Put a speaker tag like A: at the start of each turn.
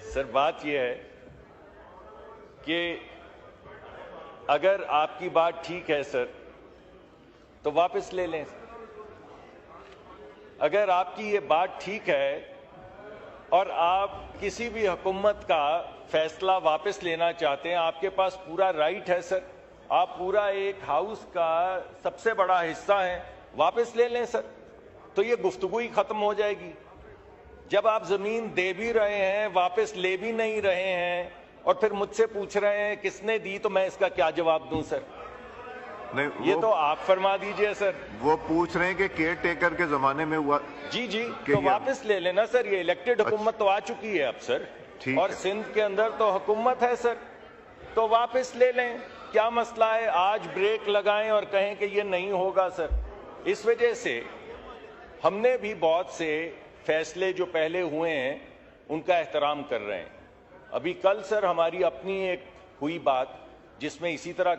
A: Sir बात यह है कि अगर आपकी बात ठीक है सर तो वापस ले लें। अगर आपकी ये बात ठीक है और आप किसी भी हुकूमत का फैसला वापस लेना चाहते हैं, आपके पास पूरा राइट है सर। आप पूरा एक हाउस का सबसे बड़ा हिस्सा हैं, वापस ले लें सर, तो ये गुफ्तगू ही खत्म हो जाएगी। जब आप जमीन दे भी रहे हैं, वापस ले भी नहीं रहे हैं और फिर मुझसे पूछ रहे हैं किसने दी, तो मैं इसका क्या जवाब दूं सर?
B: नहीं,
A: ये तो आप फरमा दीजिए सर।
B: वो पूछ रहे हैं कि केयर टेकर के जमाने में हुआ।
A: जी जी, तो वापस ले लेना सर। ये इलेक्टेड हुकूमत तो आ चुकी है अब सर, और सिंध के अंदर तो हुकूमत है सर, तो वापस ले लें। क्या मसला है? आज ब्रेक लगाएं और कहें कि ये नहीं होगा सर। इस वजह से हमने भी बहुत से फैसले जो पहले हुए हैं उनका एहतराम कर रहे हैं। अभी कल सर हमारी अपनी एक हुई बात जिसमें इसी तरह